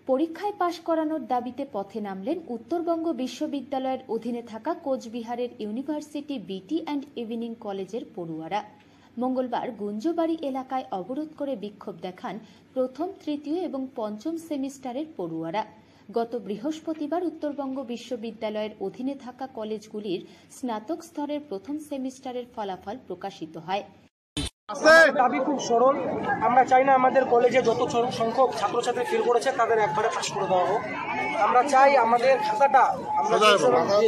পরীক্ষায় পাশ করানোর দাবিতে পথে নামলেন উত্তরবঙ্গ বিশ্ববিদ্যালয়ের অধীনে থাকা কোচবিহারের ইউনিভার্সিটি বিটি অ্যান্ড ইভিনিং কলেজের পড়ুয়ারা। মঙ্গলবার গুঞ্জবাড়ি এলাকায় অবরোধ করে বিক্ষোভ দেখান প্রথম, তৃতীয় এবং পঞ্চম সেমিস্টারের পড়ুয়ারা। গত বৃহস্পতিবার উত্তরবঙ্গ বিশ্ববিদ্যালয়ের অধীনে থাকা কলেজগুলির স্নাতক স্তরের প্রথম সেমিস্টারের ফলাফল প্রকাশিত হয়। দাবি খুব সরল। আমরা চাই না আমাদের কলেজে যত সংখ্যক ছাত্রছাত্রী ফেল করেছে তাদের একবারে পাশ করে দেওয়া হোক। আমরা চাই আমাদের খাতাটা আমরা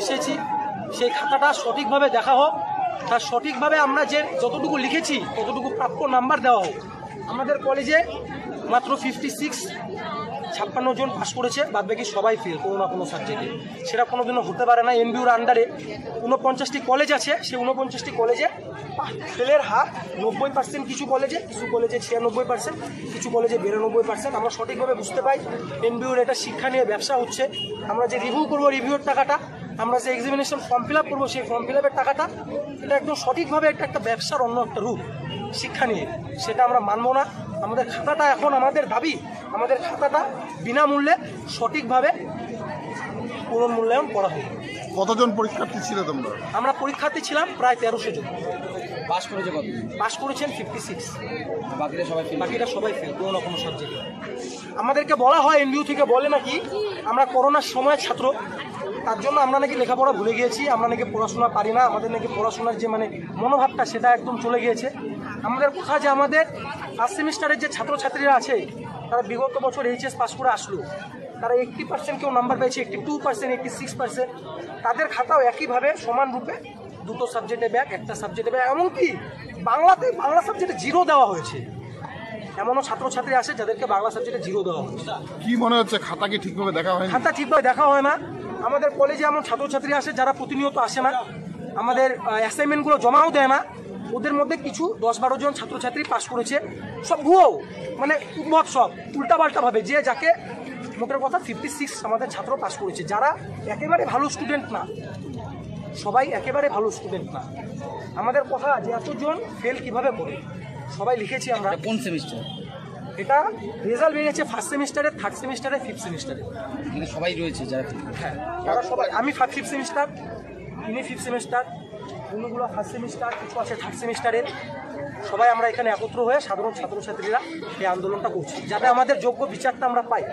এসেছি সেই খাতাটা সঠিকভাবে দেখা হোক, তার সঠিকভাবে আমরা যে যতটুকু লিখেছি ততটুকু প্রাপ্য নাম্বার দেওয়া হোক। আমাদের কলেজে মাত্র 56 জন পাস করেছে, বাদ বাকি সবাই ফেল কোনো না কোনো সাবজেক্টে। সেটা কোনোদিনও হতে পারে না। এমবিউর আন্ডারে 49টি কলেজ আছে, সেই 49টি কলেজে ফেলের হার 90%, কিছু কলেজে 96%, কিছু কলেজে 92%। আমরা সঠিকভাবে বুঝতে পাই এমবিউর এটা শিক্ষা নিয়ে ব্যবসা হচ্ছে। আমরা যে রিভিউ করবো রিভিউর টাকাটা, আমরা যে এক্সামিনেশন ফর্ম ফিল আপ করবো সেই ফর্ম ফিল আপের টাকাটা, এটা একদম সঠিকভাবে একটা ব্যবসার অন্য একটা রূপ শিক্ষা নিয়ে, সেটা আমরা মানবো না। আমাদের খাতাটা এখন আমাদের দাবি, আমাদের খাতাটা বিনামূল্যে সঠিকভাবে পুনর্মূল্যায়ন করা হবে। কতজন পরীক্ষার্থী ছিল তোমরা? আমরা পরীক্ষার্থী ছিলাম প্রায় 1300 জন। পাস করেছে কত? পাস করেছেন 56। বাকিরা সবাই ফেল কোনো না কোনো সাবজেক্টে। আমাদেরকে বলা হয় এমবিইউ থেকে বলে নাকি আমরা করোনার সময় ছাত্র, তার জন্য আমরা নাকি লেখাপড়া ভুলে গিয়েছি, আমরা নাকি পড়াশোনা পারি না, আমাদের নাকি পড়াশোনার যে মনোভাবটা সেটা একদম চলে গিয়েছে। আমাদের কথা যে আমাদের ফার্স্ট সেমিস্টারের যে ছাত্রছাত্রীরা আছে তারা বিগত বছর এইচএস পাস করে আসলো, তারা 80% কেউ নাম্বার পেয়েছে, 82%, 86%। তাদের খাতাও একইভাবে সমান রূপে দুটো সাবজেক্টে ব্যাক, একটা সাবজেক্টে ব্যাক, এমনকি বাংলা সাবজেক্টে 0 দেওয়া হয়েছে। এমনও ছাত্রছাত্রী আছে যাদেরকে বাংলা সাবজেক্টে 0 দেওয়া হয়েছে। কি মনে হচ্ছে খাতা কি ঠিকভাবে দেখা হয়? খাতা ঠিকভাবে দেখা হয় না। আমাদের কলেজে এমন ছাত্রছাত্রী আসে যারা প্রতিনিয়ত আসে না, আমাদের অ্যাসাইনমেন্টগুলো জমাও দেয় না। ওদের মধ্যে কিছু 10-12 জন ছাত্রছাত্রী পাস করেছে, সব ভুয়ো, উদ্ভট, সব উল্টাপাল্টাভাবে, যে যাকে মোটের কথা 56 আমাদের ছাত্র পাস করেছে, যারা একেবারে ভালো স্টুডেন্ট না, সবাই একেবারে ভালো স্টুডেন্ট না। আমাদের কথা যে এতজন ফেল কিভাবে করে, সবাই লিখেছি আমরা। কোন সেমিস্টার? এটা রেজাল্ট বেরিয়েছে ফার্স্ট সেমিস্টারে, থার্ড সেমিস্টারে, ফিফথ সেমিস্টারে। এখানে সবাই রয়েছে যারা? হ্যাঁ, তারা সবাই। আমি ফিফথ সেমিস্টার, ইনি ফিফথ সেমিস্টার, অন্যগুলো ফার্স্ট সেমিস্টার, কিছু আছে থার্ড সেমিস্টারের। সবাই আমরা এখানে একত্র হয়ে সাধারণ ছাত্রছাত্রীরা এই আন্দোলনটা করছি যাতে আমাদের যোগ্য বিচারটা আমরা পাই।